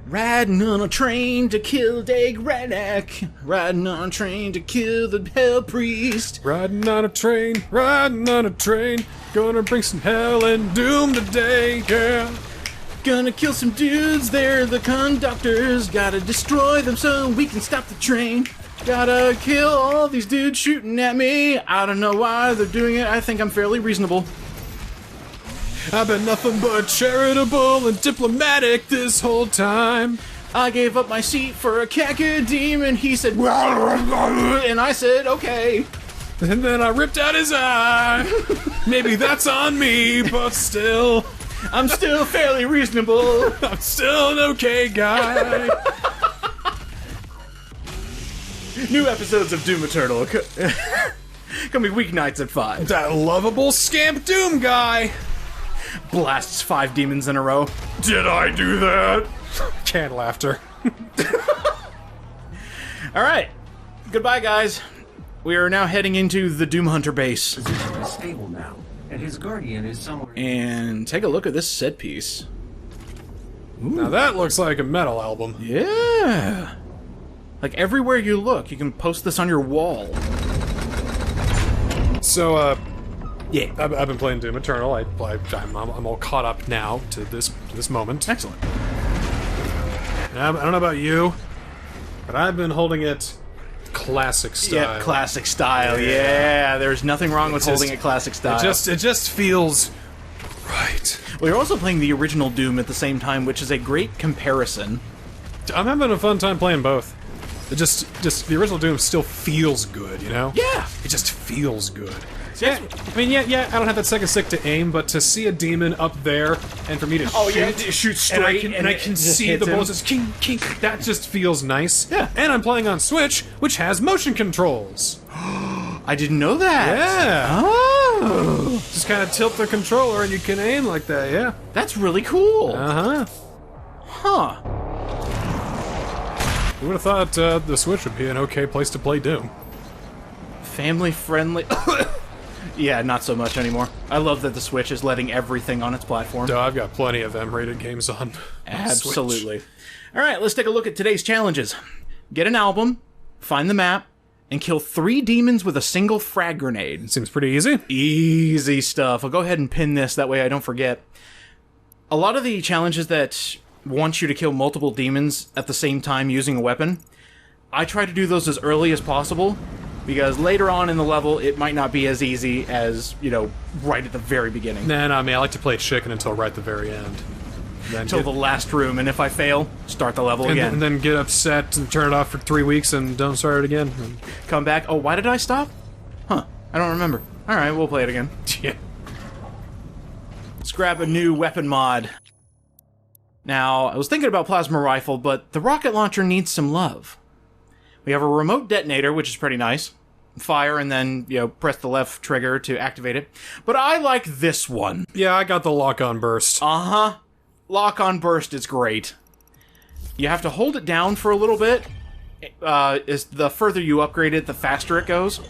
Riding on a train to kill Dag Radek. Riding on a train to kill the Hell Priest. Riding on a train, gonna bring some hell and doom today, yeah. Gonna kill some dudes, they're the conductors. Gotta destroy them so we can stop the train. Gotta kill all these dudes shooting at me. I don't know why they're doing it, I think I'm fairly reasonable. I've been nothing but charitable and diplomatic this whole time. I gave up my seat for a cacodemon, he said, and I said, okay. And then I ripped out his eye. Maybe that's on me, but still. I'm still fairly reasonable. I'm still an okay guy. New episodes of Doom Eternal coming weeknights at 5. That lovable scamp Doom guy blasts 5 demons in a row. Did I do that? Canned laughter. Alright. Goodbye, guys. We are now heading into the Doomhunter Base. Position is stable now, and his guardian is somewhere. And take a look at this set piece. Ooh. Now that looks like a metal album. Yeah. Like everywhere you look, you can post this on your wall. So, yeah, I've been playing Doom Eternal. I'm all caught up now to this moment. Excellent. And I don't know about you, but I've been holding it classic style. Yeah, classic style. Yeah, there's nothing wrong with holding it classic style. It just feels right. Well, you're also playing the original Doom at the same time, which is a great comparison. I'm having a fun time playing both. It just the original Doom still feels good, you know? Yeah, it just feels good. Yeah, I mean, yeah, I don't have that second stick to aim, but to see a demon up there and for me to shoot straight, and I can see the bullets just kink, that just feels nice. Yeah, and I'm playing on Switch, which has motion controls. I didn't know that. Yeah. Oh. Just kind of tilt the controller and you can aim like that. Yeah. That's really cool. Uh-huh. Huh. Who would have thought the Switch would be an okay place to play Doom? Family friendly. Yeah, not so much anymore. I love that the Switch is letting everything on its platform. Oh, I've got plenty of M-rated games on Absolutely. Alright, let's take a look at today's challenges. Get an album, find the map, and kill 3 demons with a single frag grenade. Seems pretty easy. Easy stuff. I'll go ahead and pin this, that way I don't forget. A lot of the challenges that want you to kill multiple demons at the same time using a weapon, I try to do those as early as possible, because later on in the level, it might not be as easy as, you know, right at the very beginning. Nah, I mean, I like to play chicken until right at the very end. Until the last room, and if I fail, start the level again. And then get upset and turn it off for 3 weeks and don't start it again. Come back. Oh, why did I stop? Huh. I don't remember. Alright, we'll play it again. Yeah. Let's grab a new weapon mod. Now, I was thinking about plasma rifle, but the rocket launcher needs some love. We have a remote detonator, which is pretty nice. Fire and then, you know, press the left trigger to activate it. But I like this one. Yeah, I got the lock-on burst. Uh-huh. Lock-on burst is great. You have to hold it down for a little bit. The further you upgrade it, the faster it goes.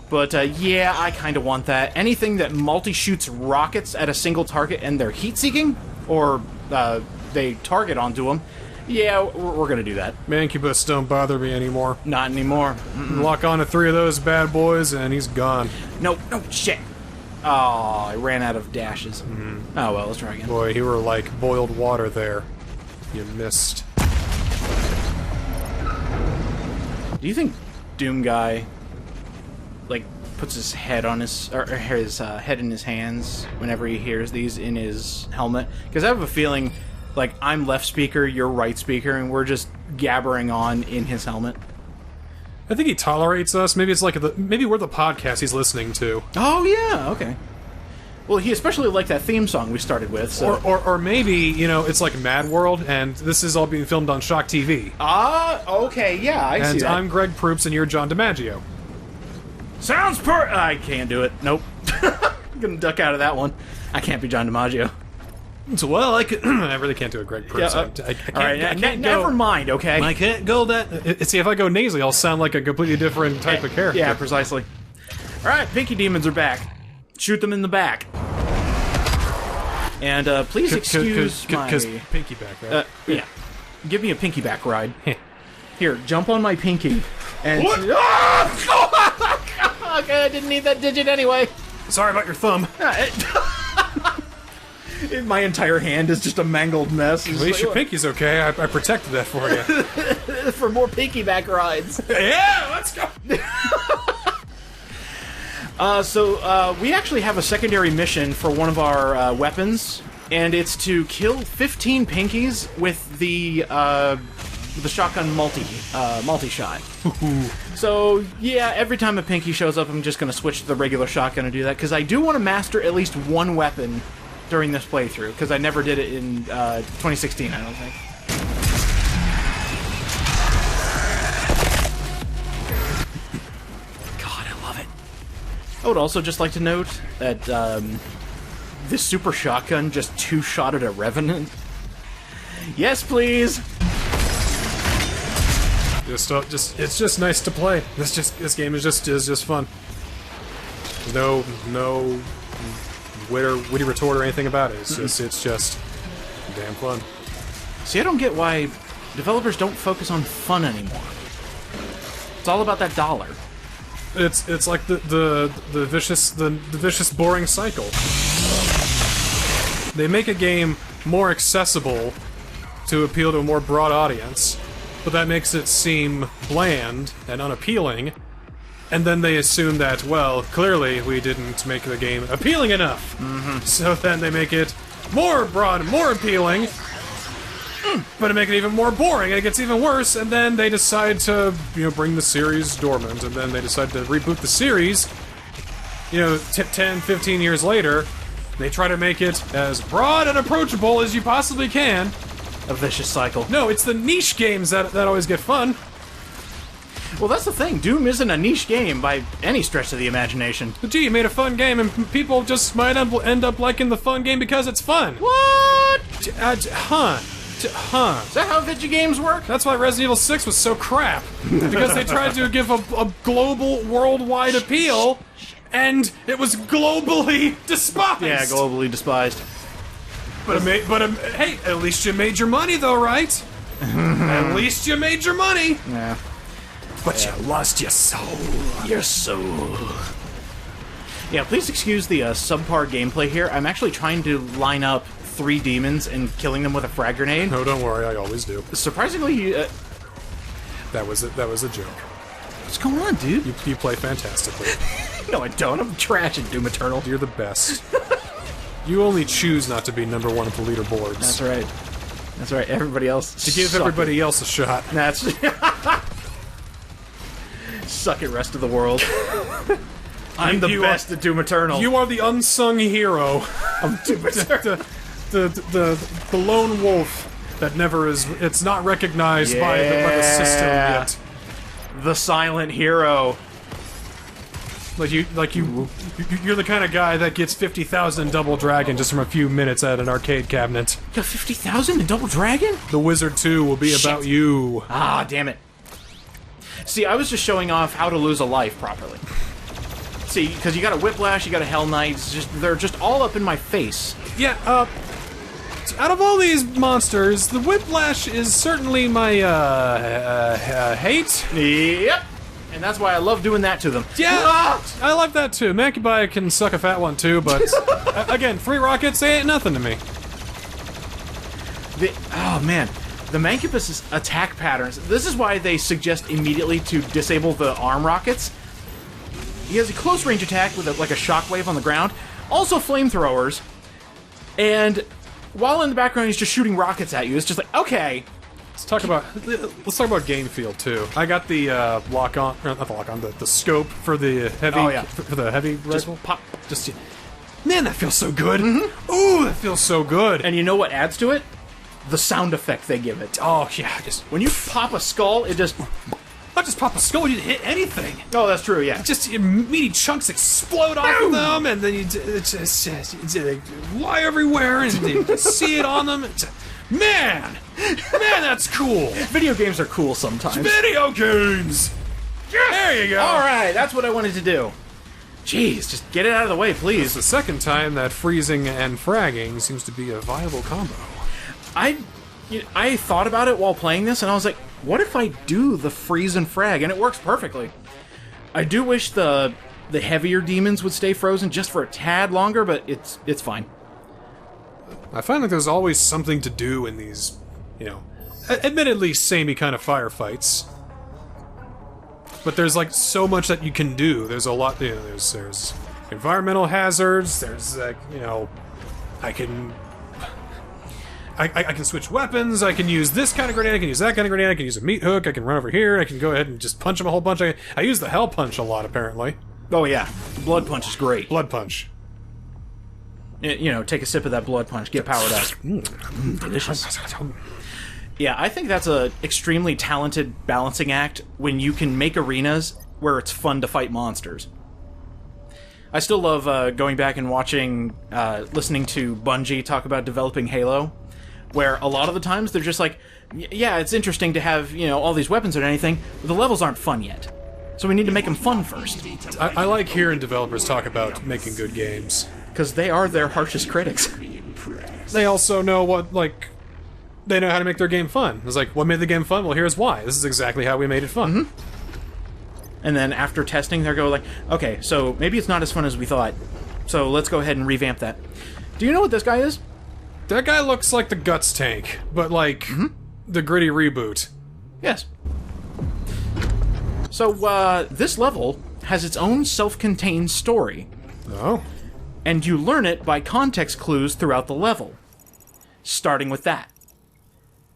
But, yeah, I kind of want that. Anything that multi-shoots rockets at a single target and they're heat-seeking, or they target onto them, yeah, we're gonna do that. Mancubus don't bother me anymore. Not anymore. Lock on to 3 of those bad boys, and he's gone. No, shit. Oh, I ran out of dashes. Oh well, let's try again. Boy, you were like boiled water there. You missed. Do you think Doom Guy, like, puts his head on his head in his hands whenever he hears these in his helmet? Because I have a feeling, like, I'm left speaker, you're right speaker, and we're just gabbering on in his helmet. I think he tolerates us. Maybe it's like maybe we're the podcast he's listening to. Oh yeah, okay. Well, he especially liked that theme song we started with. So. Or maybe, you know, it's like Mad World, and this is all being filmed on Shock TV. Ah, okay, yeah, I see that. And I'm Greg Proops, and you're John DiMaggio. Sounds I can't do it. Nope. I'm gonna duck out of that one. I can't be John DiMaggio. So, well, I really can't do a Greg Proops. Yeah, I can't never mind, okay? I can't go that... See, if I go nasally, I'll sound like a completely different type of character. Yeah, precisely. Alright, Pinky Demons are back. Shoot them in the back. And, please excuse my... Because Pinky back, right? Yeah. give me a pinky back ride. Here, jump on my pinky. And What? Okay, I didn't need that digit anyway. Sorry about your thumb. My entire hand is just a mangled mess. At least your pinky's okay. I protected that for you. For more pinky back rides. Yeah, let's go. So we actually have a secondary mission for one of our weapons, and it's to kill 15 pinkies with the shotgun multi-shot. So, yeah, every time a pinky shows up, I'm just going to switch to the regular shotgun and do that, because I do want to master at least one weapon during this playthrough, because I never did it in 2016, I don't think. God, I love it. I would also just like to note that this super shotgun just two-shotted a Revenant. Yes, please! It's just nice to play. This game is just fun. No witty retort or anything about it. It's just damn fun. See, I don't get why developers don't focus on fun anymore. It's all about that dollar. It's like the vicious boring cycle. They make a game more accessible to appeal to a more broad audience, but that makes it seem bland and unappealing, and then they assume that, well, clearly we didn't make the game appealing enough. So then they make it more broad and more appealing, but to make it even more boring, and it gets even worse, and then they decide to, bring the series dormant, and then they decide to reboot the series, 10, 15 years later. They try to make it as broad and approachable as you possibly can. A vicious cycle. No, it's the niche games that always get fun. Well, that's the thing. Doom isn't a niche game by any stretch of the imagination. But gee, you made a fun game, and people just might end up liking the fun game because it's fun. What? Is that how video games work? That's why Resident Evil 6 was so crap. Because they tried to give a global, worldwide appeal, and it was globally despised. Yeah, globally despised. But hey, at least you made your money, though, right? At least you made your money. Yeah. But you lost your soul. Your soul. Yeah, please excuse the subpar gameplay here. I'm actually trying to line up 3 demons and killing them with a frag grenade. No, don't worry, I always do. Surprisingly, that was a joke. What's going on, dude? You play fantastically. No, I don't. I'm trash at Doom Eternal. You're the best. You only choose not to be number 1 at the leaderboards. That's right. That's right. Everybody else to give everybody else a shot. That's suck it, rest of the world. I'm the best at Doom Eternal. You are the unsung hero of Doom Eternal. the lone wolf that never is. It's not recognized by the system yet. The silent hero. You're the kind of guy that gets 50,000 in Double Dragon just from a few minutes at an arcade cabinet. You got 50,000 in Double Dragon? The Wizard 2 will be about you. Ah, damn it. See, I was just showing off how to lose a life properly. See, because you got a Whiplash, you got a Hell Knight, they're just all up in my face. Yeah, out of all these monsters, the Whiplash is certainly my, hate. Yep. And that's why I love doing that to them. Yeah, I like that too. Mancubi can suck a fat one too, but again, free rockets, they ain't nothing to me. Oh man, the Mancubus' attack patterns. This is why they suggest immediately to disable the arm rockets. He has a close range attack with like a shockwave on the ground, also flamethrowers, and while in the background he's just shooting rockets at you. It's just like, okay. Let's talk about game feel too. I got the the scope for the heavy for the heavy rifle. Man, that feels so good. Ooh, that feels so good. And you know what adds to it? The sound effect they give it. Oh yeah, when you pop a skull, it just not just pop a skull, you didn't hit anything. Oh, that's true. Yeah, just meaty chunks explode off of them, and then they fly everywhere, and you see it on them. Man, that's cool. Video games are cool sometimes. Video games! Yes! There you go. Alright, that's what I wanted to do. Jeez, just get it out of the way, please. It's the second time that freezing and fragging seems to be a viable combo. I thought about it while playing this, and I was like, what if I do the freeze and frag? And it works perfectly. I do wish the heavier demons would stay frozen just for a tad longer, but it's fine. I find like there's always something to do in these, admittedly samey kind of firefights. But there's like so much that you can do. There's a lot. There's environmental hazards. There's like I can switch weapons. I can use this kind of grenade. I can use that kind of grenade. I can use a meat hook. I can run over here. I can go ahead and just punch them a whole bunch. I use the hell punch a lot apparently. Oh yeah, blood punch is great. Blood punch. Take a sip of that blood punch. Get powered up. Delicious. Yeah, I think that's a extremely talented balancing act when you can make arenas where it's fun to fight monsters. I still love going back and watching, listening to Bungie talk about developing Halo, where a lot of the times they're just like, yeah, it's interesting to have, all these weapons and anything, but the levels aren't fun yet. So we need to make them fun first. I like hearing developers talk about making good games. Because they are their harshest critics. They also know they know how to make their game fun. It's like, what made the game fun? Well, here's why. This is exactly how we made it fun. And then after testing, they're going like, okay, so maybe it's not as fun as we thought. So let's go ahead and revamp that. Do you know what this guy is? That guy looks like the Guts tank, but like the gritty reboot. Yes. So this level has its own self-contained story. Oh. And you learn it by context clues throughout the level. Starting with that.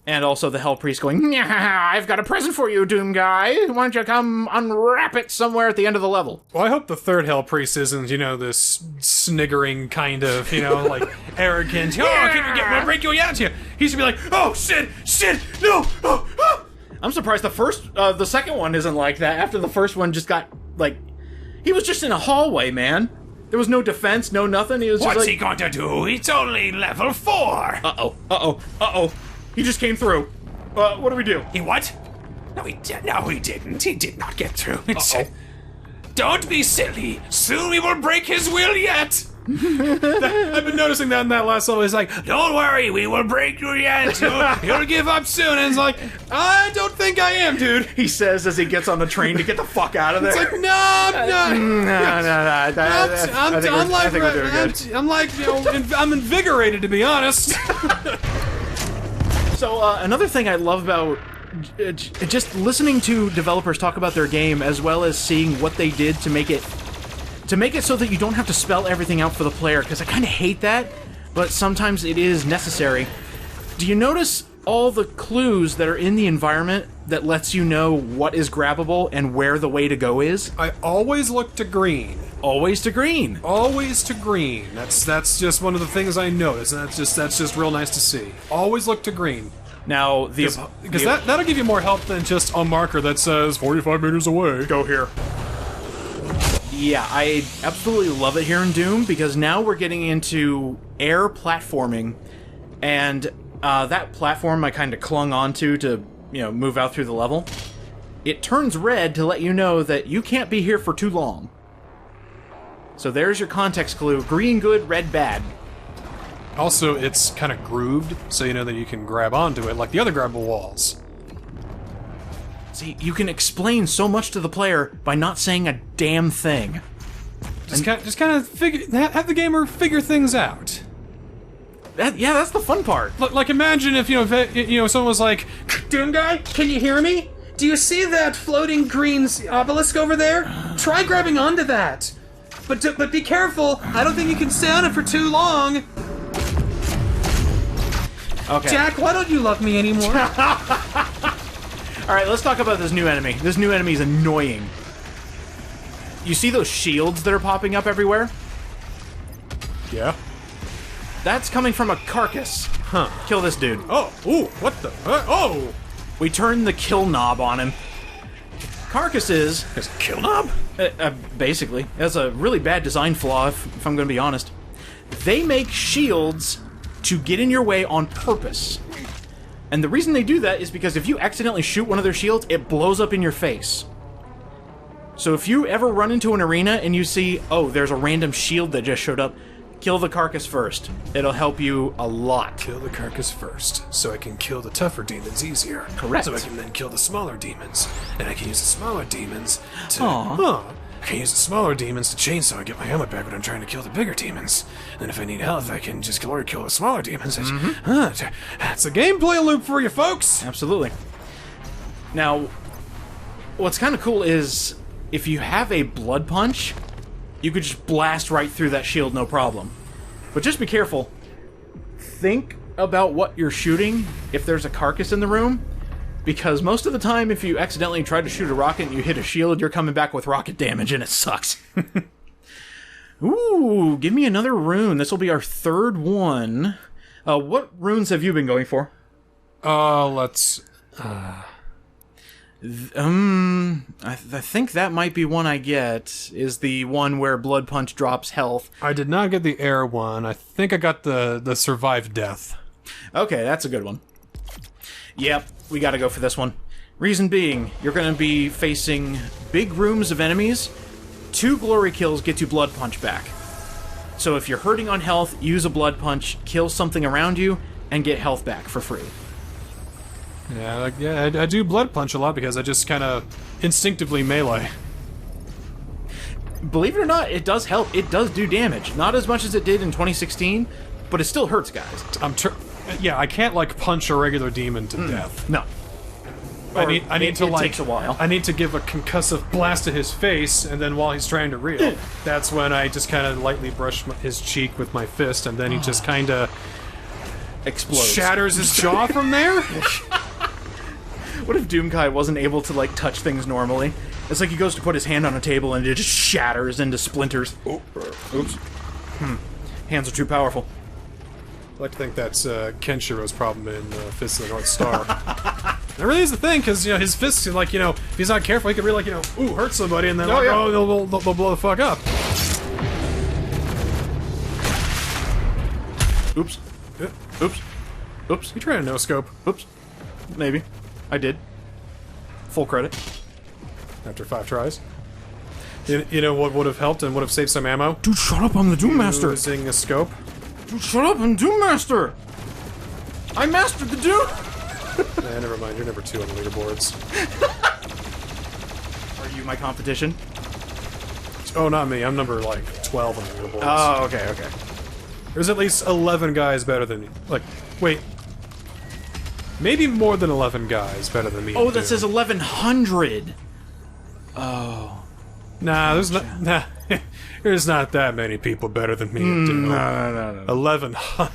And also the Hell Priest going, I've got a present for you, Doom Guy. Why don't you come unwrap it somewhere at the end of the level? Well, I hope the third Hell Priest isn't, this sniggering kind of, like, arrogant, we'll break you out here. He should be like, oh, shit, no, oh, ah. I'm surprised the second one isn't like that. After the first one just got, he was just in a hallway, man. There was no defense, no nothing. He was just What's he going to do? It's only level 4. Uh-oh. He just came through. What do we do? He what? No, he didn't. He did not get through. Uh-oh. Don't be silly. Soon we will break his will yet. I've been noticing that in that last level. He's like, Don't worry, we will break you yet. You'll give up soon. And it's like, I don't think I am, dude. He says as he gets on the train to get the fuck out of there. It's like, no, I'm not. I'm invigorated, to be honest. So another thing I love about just listening to developers talk about their game, as well as seeing what they did to make it so that you don't have to spell everything out for the player, because I kind of hate that, but sometimes it is necessary. Do you notice all the clues that are in the environment that lets you know what is grabbable and where the way to go is? I always look to green. Always to green. Always to green. That's just one of the things I notice, and that's just real nice to see. Always look to green. Now, because that'll give you more help than just a marker that says 45 meters away. Go here. Yeah, I absolutely love it here in Doom, because now we're getting into air platforming, and that platform I kind of clung onto to, move out through the level. It turns red to let you know that you can't be here for too long. So there's your context clue. Green good, red bad. Also, it's kind of grooved, so you know that you can grab onto it, like the other grabbable walls. See, you can explain so much to the player by not saying a damn thing. Just kind of have the gamer figure things out. That's the fun part. Like, imagine if someone was like, Doom Guy, can you hear me? Do you see that floating green obelisk over there? Try grabbing onto that. But be careful. I don't think you can stay on it for too long. Okay. Jack, why don't you love me anymore? Alright, let's talk about this new enemy. This new enemy is annoying. You see those shields that are popping up everywhere? yeah? That's coming from a Carcass. Huh. Kill this dude. Oh, ooh, what the? Oh! We turned the kill knob on him. Carcass is... There's a kill knob? Basically. That's a really bad design flaw, if I'm going to be honest. They make shields to get in your way on purpose. And the reason they do that is because if you accidentally shoot one of their shields, it blows up in your face. So if you ever run into an arena and you see, oh, there's a random shield that just showed up, Kill the Carcass first. It'll help you a lot. Kill the Carcass first, so I can kill the tougher demons easier. Correct. So I can then kill the smaller demons, and I can use the smaller demons to... Aw. I can use the smaller demons to chainsaw and get my helmet back when I'm trying to kill the bigger demons. And then if I need health, I can just kill the smaller demons. That's a gameplay loop for you, folks! Absolutely. Now, what's kind of cool is if you have a blood punch, you could just blast right through that shield, no problem. But just be careful. Think about what you're shooting if there's a Carcass in the room, because most of the time, if you accidentally try to shoot a rocket and you hit a shield, you're coming back with rocket damage, and it sucks. Ooh, give me another rune. This will be our third one. What runes have you been going for? Let's... I think that might be one I get, is the one where Blood Punch drops health. I did not get the air one. I think I got the survive death. Okay, that's a good one. Yep, we gotta go for this one. Reason being, you're gonna be facing big rooms of enemies. 2 glory kills get you Blood Punch back. So if you're hurting on health, use a Blood Punch, kill something around you, and get health back for free. Yeah, I do blood punch a lot because I just kind of instinctively melee. Believe it or not, it does help. It does do damage. Not as much as it did in 2016, but it still hurts, guys. I can't like punch a regular demon to death. No. I need to it takes a while. I need to give a concussive blast to his face, and then while he's trying to reel, that's when I just kind of lightly brush his cheek with my fist, and then he just kind of Explodes. shatters his jaw from there. What if Doomkai wasn't able to, like, touch things normally? It's like he goes to put his hand on a table and it just shatters into splinters. Oh, oops. Hands are too powerful. I like to think that's Kenshiro's problem in Fist of the North Star. That really is the thing, because, you know, his fists, like, you know, if he's not careful, he could really, like, you know, hurt somebody, and then, they'll blow the fuck up. Oops. Oops. Oops. You trying to no-scope. Oops. Maybe. I did. Full credit. After 5 tries. You know what would have helped and would have saved some ammo? Dude, shut up, I'm the Doom Master! Using a scope. Dude, shut up, I'm Doom Master! I mastered the Doom! Nah, never mind, you're number 2 on the leaderboards. Are you my competition? Oh, not me, I'm number, like, 12 on the leaderboards. Oh, okay. There's at least 11 guys better than me. Like, wait. Maybe more than 11 guys better than me. Oh, that says 1100! Oh. Nah, there's not that many people better than me. No. 1100.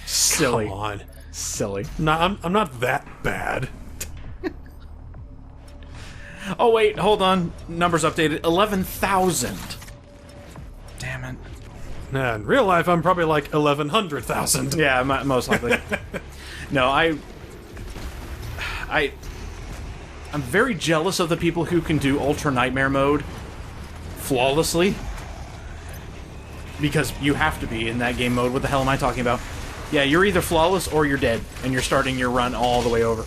Silly. Come on. Silly. Nah, I'm not that bad. Oh, wait, hold on. Numbers updated. 11,000. Damn it. Nah, in real life, I'm probably like 1100,000. Yeah, most likely. No, I'm very jealous of the people who can do Ultra Nightmare mode flawlessly. Because you have to be in that game mode. What the hell am I talking about? Yeah, you're either flawless or you're dead, and you're starting your run all the way over.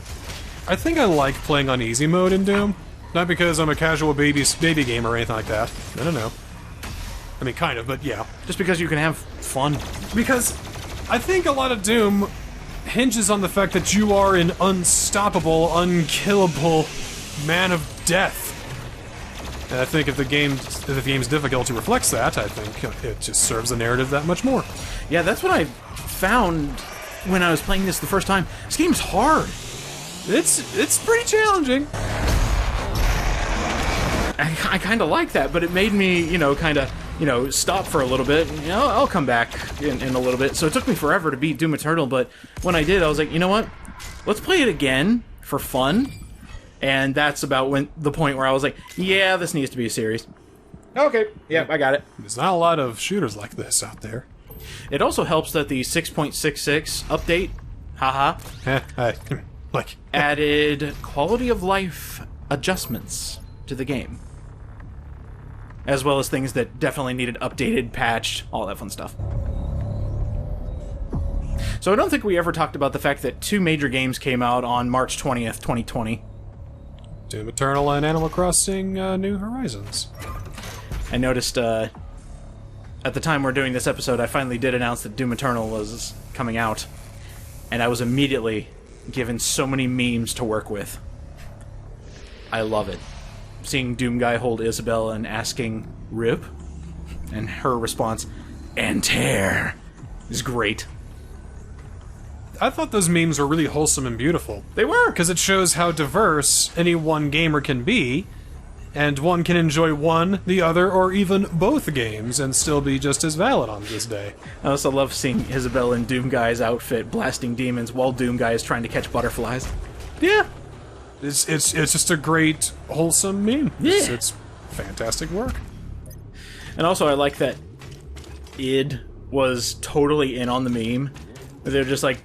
I think I like playing on easy mode in Doom. Not because I'm a casual baby gamer or anything like that. No. I mean, kind of, but yeah. Just because you can have fun. Because I think a lot of Doom hinges on the fact that you are an unstoppable, unkillable man of death. And I think if the game's difficulty reflects that, I think it just serves the narrative that much more. Yeah, that's what I found when I was playing this the first time. This game's hard. It's pretty challenging. I kind of like that, but it made me, stop for a little bit. I'll come back in a little bit. So it took me forever to beat Doom Eternal, but when I did, I was like, you know what? Let's play it again for fun. And that's about the point where I was like, yeah, this needs to be a series. Okay, yep, I got it. There's not a lot of shooters like this out there. It also helps that the 6.66 update, added quality of life adjustments to the game. As well as things that definitely needed updated, patched, all that fun stuff. So I don't think we ever talked about the fact that 2 major games came out on March 20th, 2020. Doom Eternal and Animal Crossing New Horizons. I noticed at the time we're doing this episode, I finally did announce that Doom Eternal was coming out. And I was immediately given so many memes to work with. I love it. Seeing Doom Guy hold Isabel and asking, "Rip?" And her response, "And tear," is great. I thought those memes were really wholesome and beautiful. They were! Because it shows how diverse any one gamer can be, and one can enjoy one, the other, or even both games and still be just as valid on this day. I also love seeing Isabel in Doom Guy's outfit blasting demons while Doom Guy is trying to catch butterflies. Yeah. It's just a great, wholesome meme. Yeah. It's fantastic work. And also I like that id was totally in on the meme. They're just like,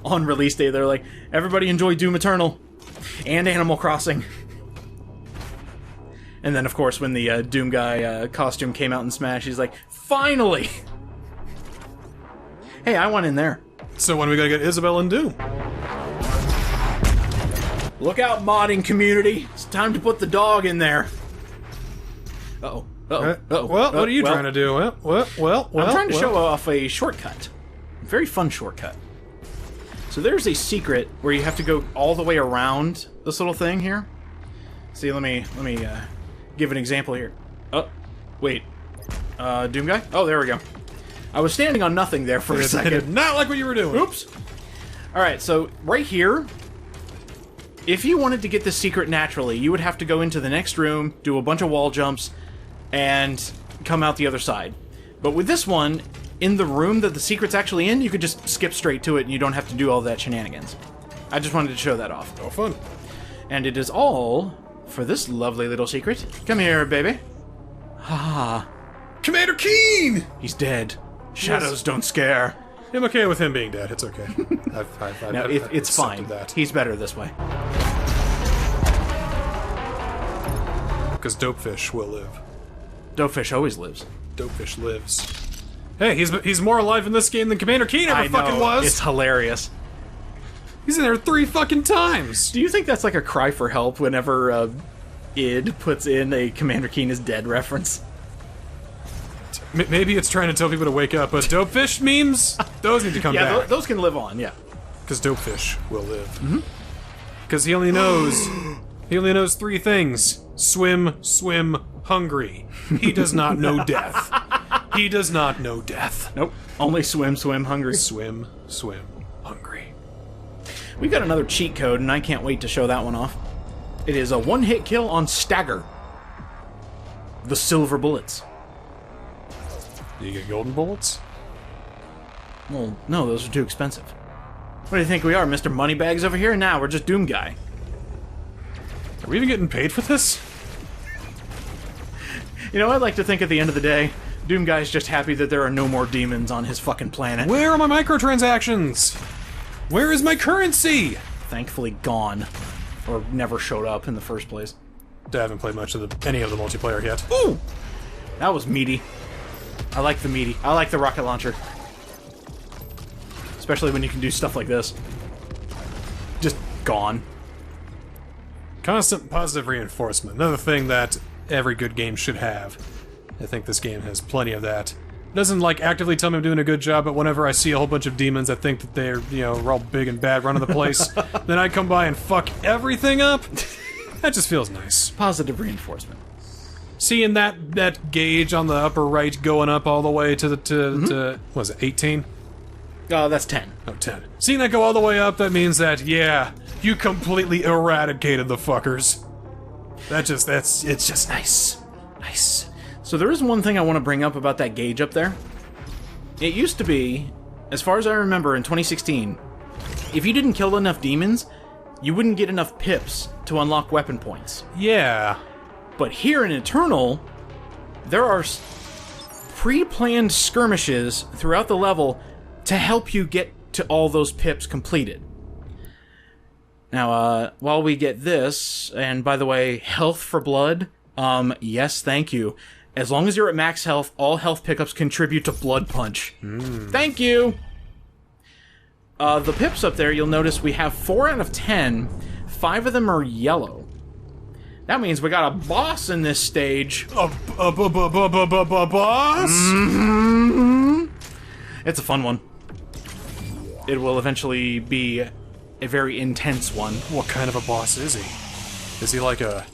on release day, they're like, everybody enjoy Doom Eternal and Animal Crossing. And then, of course, when the Doom Guy costume came out in Smash, he's like, finally! Hey, I want in there. So when are we gonna get Isabel and Doom? Look out, modding community. It's time to put the dog in there. Uh-oh. Uh-oh. Uh-oh. Well, what are you trying to do? Well, I'm trying to show off a shortcut. A very fun shortcut. So there's a secret where you have to go all the way around this little thing here. See, let me give an example here. Oh, wait. Doom Guy? Oh, there we go. I was standing on nothing there for a I second. did not like what you were doing. Oops. Alright, so right here, if you wanted to get this secret naturally, you would have to go into the next room, do a bunch of wall jumps, and come out the other side. But with this one, in the room that the secret's actually in, you could just skip straight to it and you don't have to do all that shenanigans. I just wanted to show that off. Oh, fun. And it is all for this lovely little secret. Come here, baby. Ha. Commander Keen! He's dead. Shadows don't scare. I'm okay with him being dead. It's okay. No, it's fine. That. He's better this way. Because Dopefish will live. Dopefish always lives. Dopefish lives. Hey, he's more alive in this game than Commander Keen ever fucking was! It's hilarious. He's in there 3 fucking times! Do you think that's like a cry for help whenever id puts in a Commander Keen is dead reference? Maybe it's trying to tell people to wake up, but Dopefish memes? Those need to come Yeah, back. those can live on, yeah. Because Dopefish will live. Because he only knows... he only knows 3 things. Swim, swim, hungry. He does not know death. He does not know death. Nope. Only swim, swim, hungry. Swim, swim, hungry. We've got another cheat code, and I can't wait to show that one off. It is a one-hit kill on Stagger. The silver bullets. Do you get golden bullets? Well, no, those are too expensive. What do you think we are, Mr. Moneybags over here? Nah, we're just Doom Guy. Are we even getting paid for this? You know, I'd like to think at the end of the day, Doom Guy's just happy that there are no more demons on his fucking planet. Where are my microtransactions? Where is my currency? Thankfully gone. Or never showed up in the first place. I haven't played much of any of the multiplayer yet. Ooh! That was meaty. I like the meaty. I like the rocket launcher. Especially when you can do stuff like this. Just gone. Constant positive reinforcement. Another thing that every good game should have. I think this game has plenty of that. It doesn't, like, actively tell me I'm doing a good job, but whenever I see a whole bunch of demons that think that they're, you know, we're all big and bad running the place, then I come by and fuck everything up. That just feels nice. Positive reinforcement. Seeing that gauge on the upper right going up all the way to the, to what was it, 18? That's 10. Oh, 10. Seeing that go all the way up, that means that, yeah, you completely eradicated the fuckers. It's just nice. Nice. So there is one thing I want to bring up about that gauge up there. It used to be, as far as I remember in 2016, if you didn't kill enough demons, you wouldn't get enough pips to unlock weapon points. Yeah. But here in Eternal, there are pre-planned skirmishes throughout the level to help you get to all those pips completed. Now, while we get this, and by the way, health for blood, yes, thank you. As long as you're at max health, all health pickups contribute to Blood Punch. Thank you! The pips up there, you'll notice we have 4 out of 10. 5 of them are yellow. That means we got a boss in this stage. Boss? It's a fun one. It will eventually be a very intense one. What kind of a boss is he? Is he like a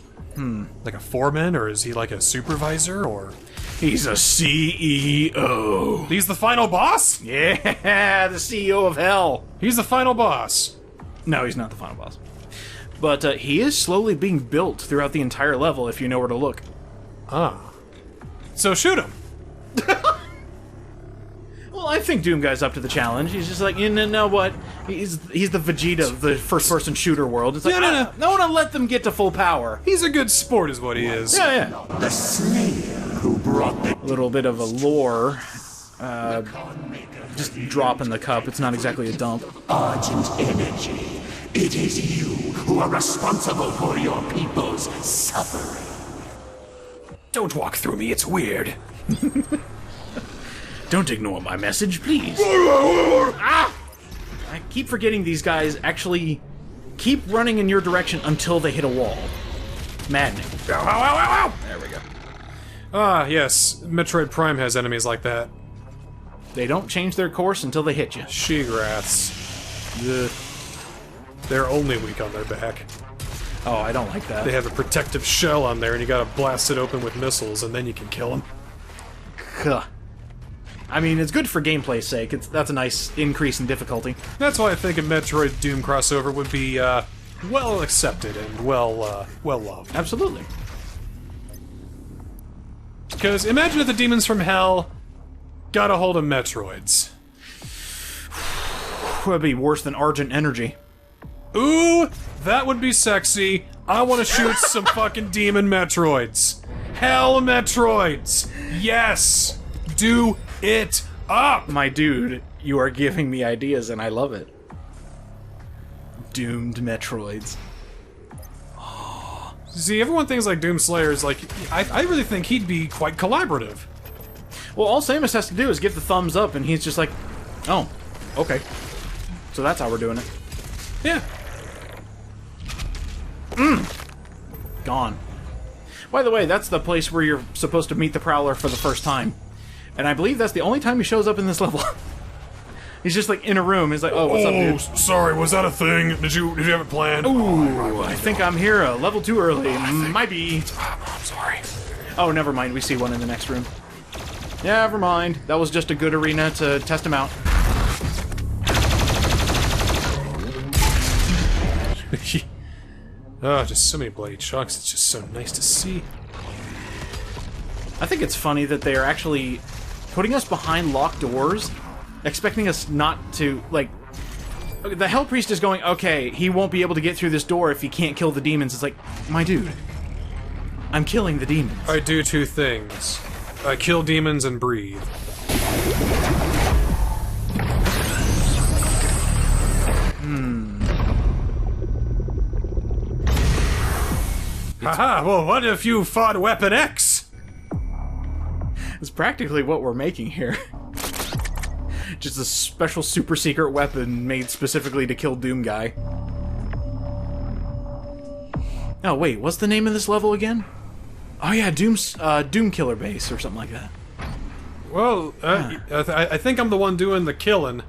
foreman, or is he like a supervisor, or? He's a CEO. He's the final boss? Yeah, the CEO of hell. He's the final boss. No, he's not the final boss. But he is slowly being built throughout the entire level if you know where to look. Ah. So shoot him. Well, I think Doom Guy's up to the challenge. He's just like, you know what? He's the Vegeta of the first-person shooter world. It's like, No. I want to let them get to full power. He's a good sport is what he is. Yeah. The slayer who brought the A little bit of a lore. Just drop in the cup. It's not exactly a dump. Argent energy. It is you who are responsible for your people's suffering. Don't walk through me, it's weird. Don't ignore my message, please. I keep forgetting these guys actually keep running in your direction until they hit a wall. Maddening. Ow, ow, ow, ow, ow. There we go. Ah, yes. Metroid Prime has enemies like that. They don't change their course until they hit you. She-graths. Ugh. They're only weak on their back. Oh, I don't like that. They have a protective shell on there, and you gotta blast it open with missiles, and then you can kill them. Huh. I mean, it's good for gameplay's sake. That's a nice increase in difficulty. That's why I think a Metroid Doom crossover would be, well accepted and well loved. Absolutely. Because imagine if the demons from hell got a hold of Metroids. Would be worse than Argent Energy. Ooh, that would be sexy. I want to shoot some fucking demon Metroids. Hell Metroids. Yes. Do it up. My dude, you are giving me ideas and I love it. Doomed Metroids. See, everyone thinks like Doom Slayer is like... I really think he'd be quite collaborative. Well, all Samus has to do is give the thumbs up and he's just like, oh, okay. So that's how we're doing it. Yeah. Gone. By the way, that's the place where you're supposed to meet the Prowler for the first time. And I believe that's the only time he shows up in this level. He's just like in a room. He's like, oh, what's up, dude? Sorry, was that a thing? Did you have it planned? Ooh, I think I'm here a level too early. Might be. I'm sorry. Oh, never mind. We see one in the next room. Never mind. That was just a good arena to test him out. Oh, just so many bloody chunks. It's just so nice to see. I think it's funny that they are actually putting us behind locked doors, expecting us not to, like... The Hell Priest is going, okay, he won't be able to get through this door if he can't kill the demons. It's like, my dude, I'm killing the demons. I do two things. I kill demons and breathe. Haha, well, what if you fought Weapon X? It's practically what we're making here. Just a special super secret weapon made specifically to kill Doom Guy. Oh, wait, what's the name of this level again? Oh yeah, Doom Killer Base or something like that. Well, I think I'm the one doing the killing.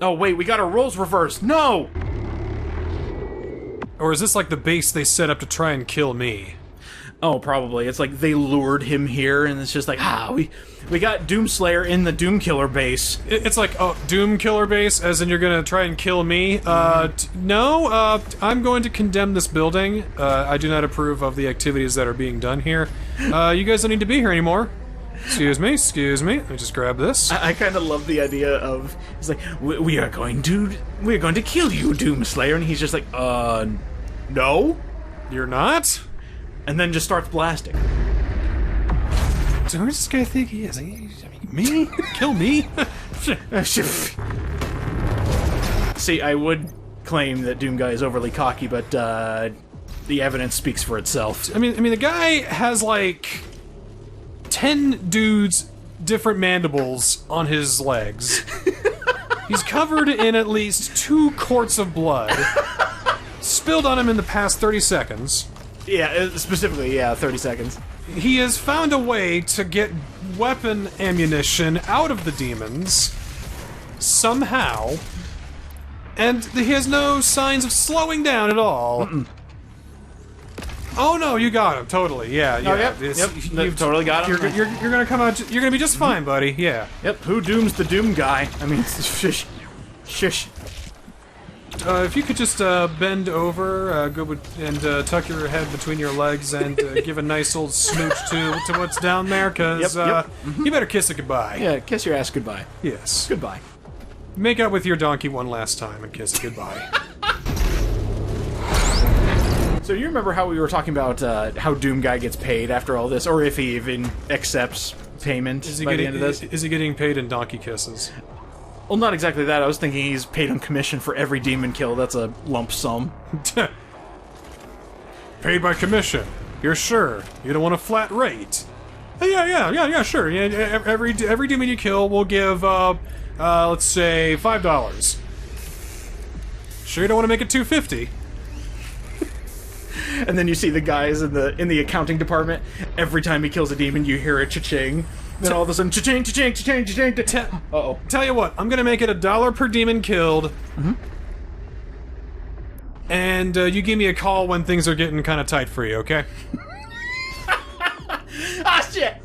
Oh wait, we got our roles reversed. No! Or is this like the base they set up to try and kill me? Oh, probably. It's like they lured him here, and it's just like, we got Doomslayer in the Doom Killer Base. It's like, oh, Doom Killer Base, as in you're gonna try and kill me? No, I'm going to condemn this building. I do not approve of the activities that are being done here. You guys don't need to be here anymore. Excuse me. Let me just grab this. I kind of love the idea of, it's like, we are going to kill you, Doomslayer, and he's just like, no? You're not? And then just starts blasting. So who's this guy think he is? I mean, me? Kill me? See, I would claim that Doom Guy is overly cocky, but the evidence speaks for itself. I mean, the guy has like 10 dudes, different mandibles on his legs. He's covered in at least 2 quarts of blood, spilled on him in the past 30 seconds. Yeah, specifically, yeah, 30 seconds. He has found a way to get weapon ammunition out of the demons somehow, and he has no signs of slowing down at all. Oh no, you got him totally. Yeah, yeah. Oh, yep, you've totally got him. You're gonna come out. You're gonna be just fine, buddy. Yeah. Yep. Who dooms the Doom guy? I mean, shish, shish. If you could just bend over, and tuck your head between your legs and give a nice old smooch to what's down there, because you better kiss it goodbye. Yeah, kiss your ass goodbye. Yes. Goodbye. Make out with your donkey one last time and kiss it goodbye. So you remember how we were talking about how Doom Guy gets paid after all this, or if he even accepts payment by the end of this? Is he getting paid in donkey kisses? Well, not exactly that. I was thinking he's paid on commission for every demon kill. That's a lump sum. Paid by commission. You're sure? You don't want a flat rate? Yeah, sure. Yeah, every demon you kill will give, let's say, $5. Sure you don't want to make it $2.50? And then you see the guys in the accounting department. Every time he kills a demon, you hear a cha-ching. Then all of a sudden, cha-ching, cha-ching, cha-ching, cha-ching, cha-ching. Uh-oh. Tell you what, I'm gonna make it $1 per demon killed. And you give me a call when things are getting kind of tight for you, okay? Ah, shit!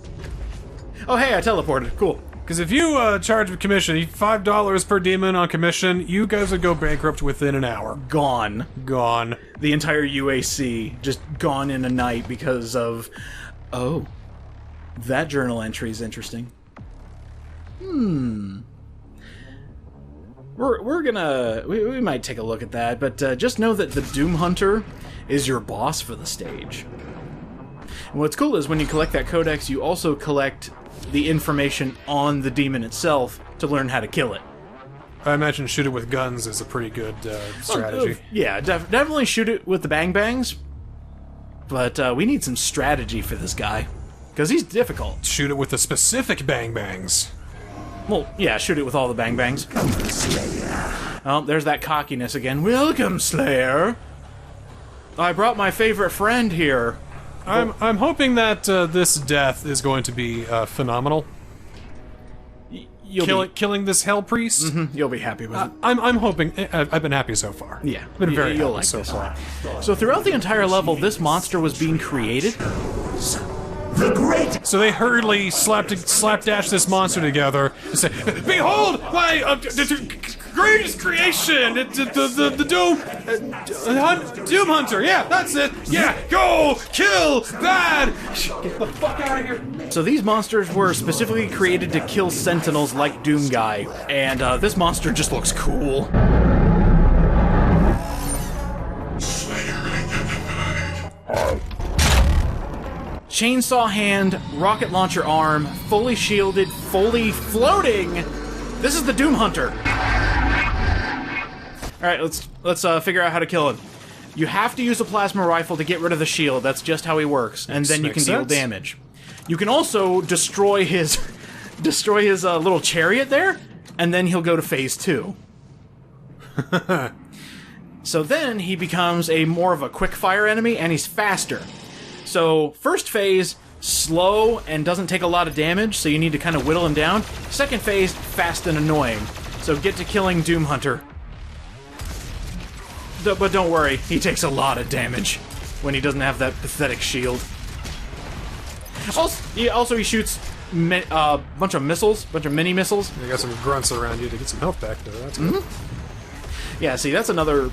Oh, hey, I teleported. Cool. Because if you charge a commission, $5 per demon on commission, you guys would go bankrupt within an hour. Gone. Gone. The entire UAC just gone in a night because of... Oh. That journal entry is interesting. We're gonna... We might take a look at that, but just know that the Doomhunter is your boss for the stage. And what's cool is when you collect that codex, you also collect the information on the demon itself to learn how to kill it. I imagine shoot it with guns is a pretty good strategy. Yeah, definitely shoot it with the bang bangs, but we need some strategy for this guy, because he's difficult. Shoot it with the specific bang bangs. Well, yeah, shoot it with all the bang bangs. Oh, there's that cockiness again. Welcome, Slayer! I brought my favorite friend here. I'm hoping that this death is going to be phenomenal. Killing this hell priest. You'll be happy with it. I'm hoping. I've been happy so far. Yeah, I've been very you'll happy like so this. far. So throughout the entire level, this monster was being created. The great So they hurriedly slapdash this monster together and say, "Behold, my greatest creation! The Doom Hunter. Yeah, that's it. Yeah, go kill bad. Get the fuck out of here." So these monsters were specifically created to kill sentinels like Doom Guy, and this monster just looks cool. Chainsaw hand, rocket launcher arm, fully shielded, fully floating. This is the Doom Hunter. All right, let's figure out how to kill him. You have to use a plasma rifle to get rid of the shield. That's just how he works, and then you can deal damage. You can also destroy his little chariot there, and then he'll go to phase 2. So then he becomes more of a quick fire enemy, and he's faster. So, first phase, slow and doesn't take a lot of damage, so you need to kind of whittle him down. Second phase, fast and annoying. So get to killing Doom Hunter. But don't worry, he takes a lot of damage when he doesn't have that pathetic shield. Also he shoots a bunch of missiles, bunch of mini missiles. You got some grunts around you to get some health back there. That's good. Yeah, see, that's another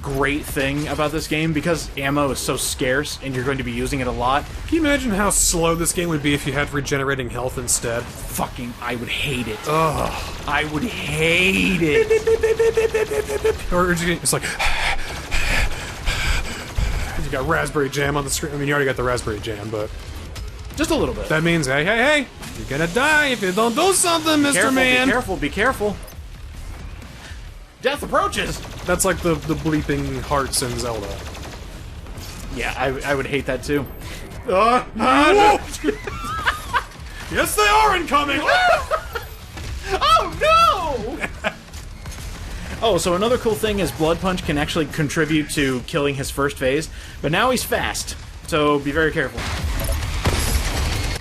great thing about this game, because ammo is so scarce and you're going to be using it a lot. Can you imagine how slow this game would be if you had regenerating health instead? Fucking, I would hate it. Ugh. I would hate it. Or it's like... You got raspberry jam on the screen. I mean, you already got the raspberry jam, but... Just a little bit. That means, hey, you're gonna die if you don't do something, Mr. Man! Be careful, be careful. Death approaches! That's like the bleeping hearts in Zelda. Yeah, I would hate that too. Yes, they are incoming! Oh, no! Oh, so another cool thing is Blood Punch can actually contribute to killing his first phase, but now he's fast. So be very careful.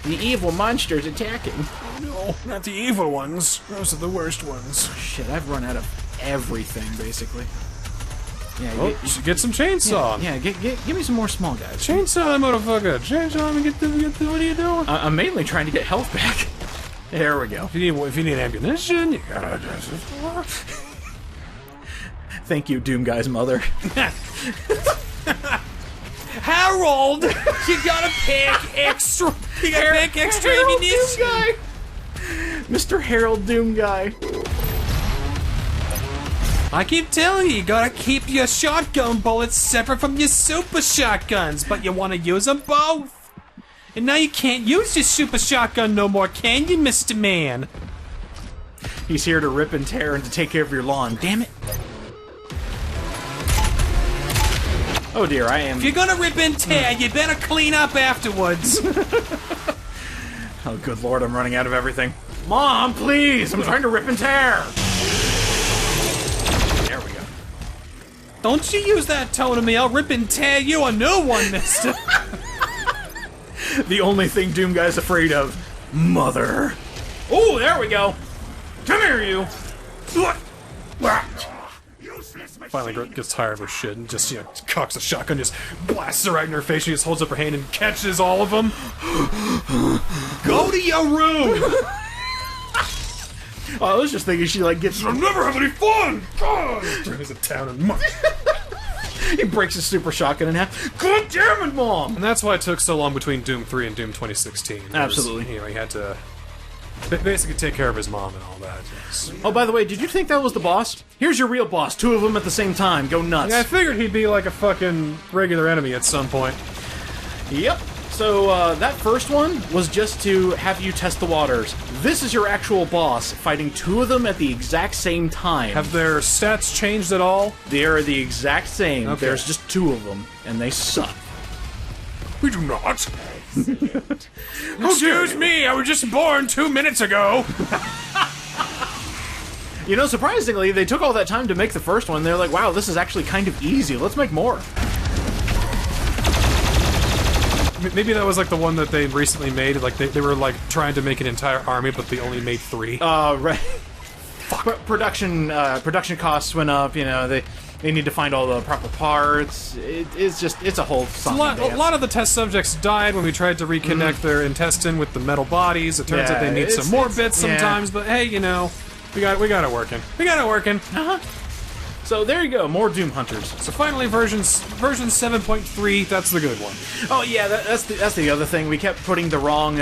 The evil monster's attacking. No, not the evil ones. Those are the worst ones. Shit, I've run out of everything, basically. Yeah, Oh, you should get some chainsaw. yeah, give me some more small guys. Chainsaw that motherfucker. Chainsaw him and get the, what are you doing? I'm mainly trying to get health back. There we go. If you need ammunition, you gotta just... Thank you, Doom Guy's mother. Harold, you gotta pick extra. You gotta pick extra Harold ammunition. Doom Guy. Mr. Harold Doom Guy. I keep telling you gotta keep your shotgun bullets separate from your super shotguns, but you want to use them both. And now you can't use your super shotgun no more, can you, Mr. Man? He's here to rip and tear and to take care of your lawn. Damn it. Oh dear, I am... If you're gonna rip and tear, you better clean up afterwards. Oh good lord, I'm running out of everything. Mom, please! I'm trying to rip and tear! There we go. Don't you use that tone to me, I'll rip and tear you a new one, mister. The only thing Doom Guy's afraid of. Mother. Oh, there we go. Come here, you. Finally gets tired of her shit and just, cocks a shotgun, just blasts her right in her face. She just holds up her hand and catches all of them. Go to your room. Oh, I was just thinking she, gets... I'll never have any fun! God! Turns it down and much. He breaks his super shotgun in half. God damn it, Mom! And that's why it took so long between Doom 3 and Doom 2016. Absolutely. He had to basically take care of his mom and all that. Yes. Oh, by the way, did you think that was the boss? Here's your real boss. Two of them at the same time. Go nuts. Yeah, I figured he'd be like a fucking regular enemy at some point. Yep. So, that first one was just to have you test the waters. This is your actual boss, fighting two of them at the exact same time. Have their stats changed at all? They are the exact same. Okay. There's just two of them, and they suck. We do not. Excuse me, I was just born 2 minutes ago. You know, surprisingly, they took all that time to make the first one. They're like, wow, this is actually kind of easy. Let's make more. Maybe that was like the one that they recently made. Like they were like trying to make an entire army, but they only made 3. Right. Production costs went up. You know, they need to find all the proper parts. It's a whole song. A lot of the test subjects died when we tried to reconnect their intestine with the metal bodies. It turns out they need some more bits sometimes. But hey, we got it working. We got it working. So there you go, more Doom Hunters. So finally, version 7.3. That's the good one. Oh yeah, that's the other thing. We kept putting the wrong,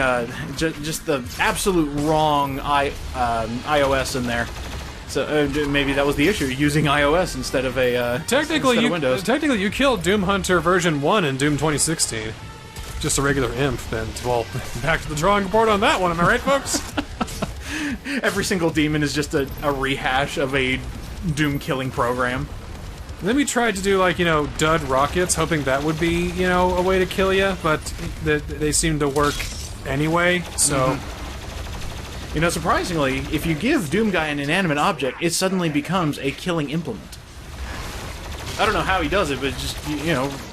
just the absolute wrong iOS in there. So maybe that was the issue, using iOS instead of Windows. Technically, you killed Doomhunter version 1 in Doom 2016. Just a regular imp. And well, back to the drawing board on that one. Am I right, folks? Every single demon is just a rehash of a Doom killing program. And then we tried to do dud rockets, hoping that would be a way to kill you, but they seem to work anyway. So, surprisingly, if you give Doom Guy an inanimate object, it suddenly becomes a killing implement. I don't know how he does it, but just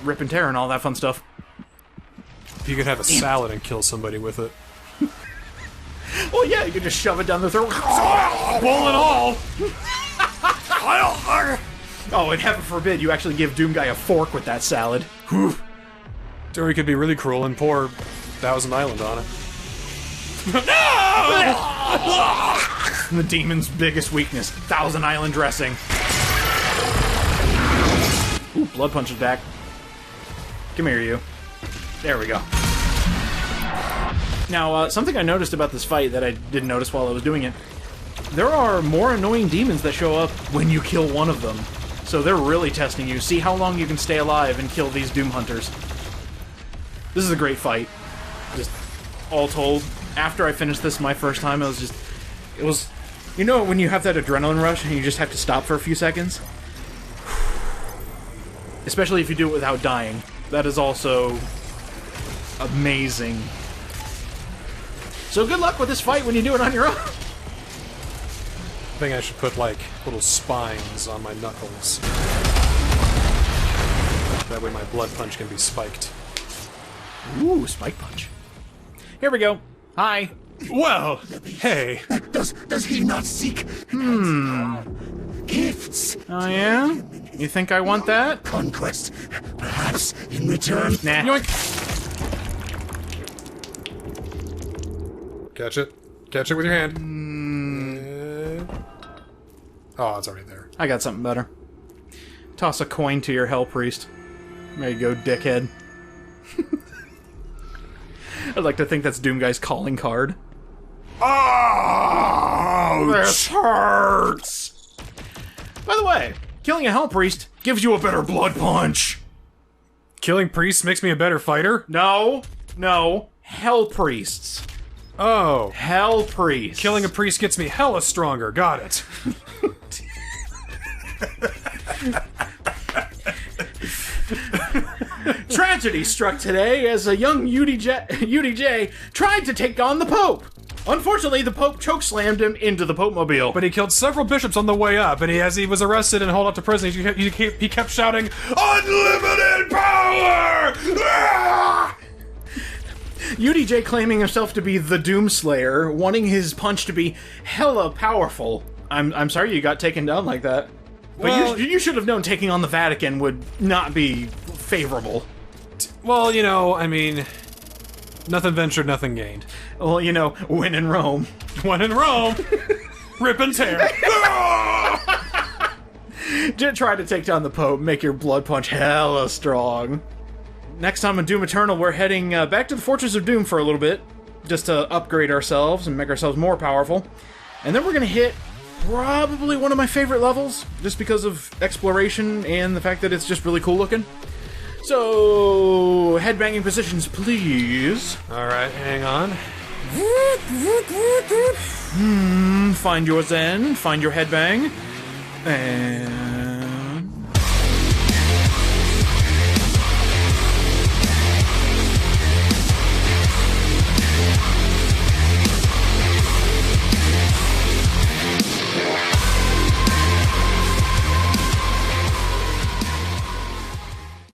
rip and tear and all that fun stuff. If you could have a salad and kill somebody with it. Well, yeah, you could just shove it down their throat. Bull and all. Oh, and heaven forbid you actually give Doom Guy a fork with that salad. Or he could be really cruel and pour Thousand Island on it. And the demon's biggest weakness, Thousand Island dressing. Ooh, Blood Punch is back. Come here, you. There we go. Now, something I noticed about this fight that I didn't notice while I was doing it, there are more annoying demons that show up when you kill one of them. So they're really testing you. See how long you can stay alive and kill these Doom Hunters. This is a great fight. Just all told, after I finished this my first time, it was, when you have that adrenaline rush and you just have to stop for a few seconds? Especially if you do it without dying. That is also amazing. So good luck with this fight when you do it on your own. I think I should put, little spines on my knuckles. That way my blood punch can be spiked. Ooh, spike punch. Here we go. Hi. Well, hey. Does he not seek gifts? Oh, yeah? You think I want that? Conquest, perhaps in return. Nah. Yoink. Catch it. Catch it with your hand. Oh, it's already there. I got something better. Toss a coin to your Hell Priest. There you go, dickhead. I'd like to think that's Doomguy's calling card. Oh, This hurts! By the way, killing a Hell Priest gives you a better blood punch. Killing priests makes me a better fighter? No, Hell Priests. Oh. Hell Priests. Killing a priest gets me hella stronger. Got it. Tragedy struck today as a young UDJ tried to take on the Pope. Unfortunately, the Pope chokeslammed him into the Pope-mobile. But he killed several bishops on the way up, and as he was arrested and hauled up to prison, he kept shouting, "Unlimited power!" Ah! UDJ claiming himself to be the Doomslayer, wanting his punch to be hella powerful. I'm sorry you got taken down like that. But Well- you should have known taking on the Vatican would not be favorable. Well, you know, I mean, nothing ventured, nothing gained. Well, you know, win in Rome. When in Rome, rip and tear. Did try to take down the Pope, make your blood punch hella strong. Next time on Doom Eternal, we're heading back to the Fortress of Doom for a little bit, just to upgrade ourselves and make ourselves more powerful. And then we're gonna hit probably one of my favorite levels, just because of exploration and the fact that it's just really cool looking. So, headbanging positions, please. Alright, hang on. Find your zen, find your headbang, and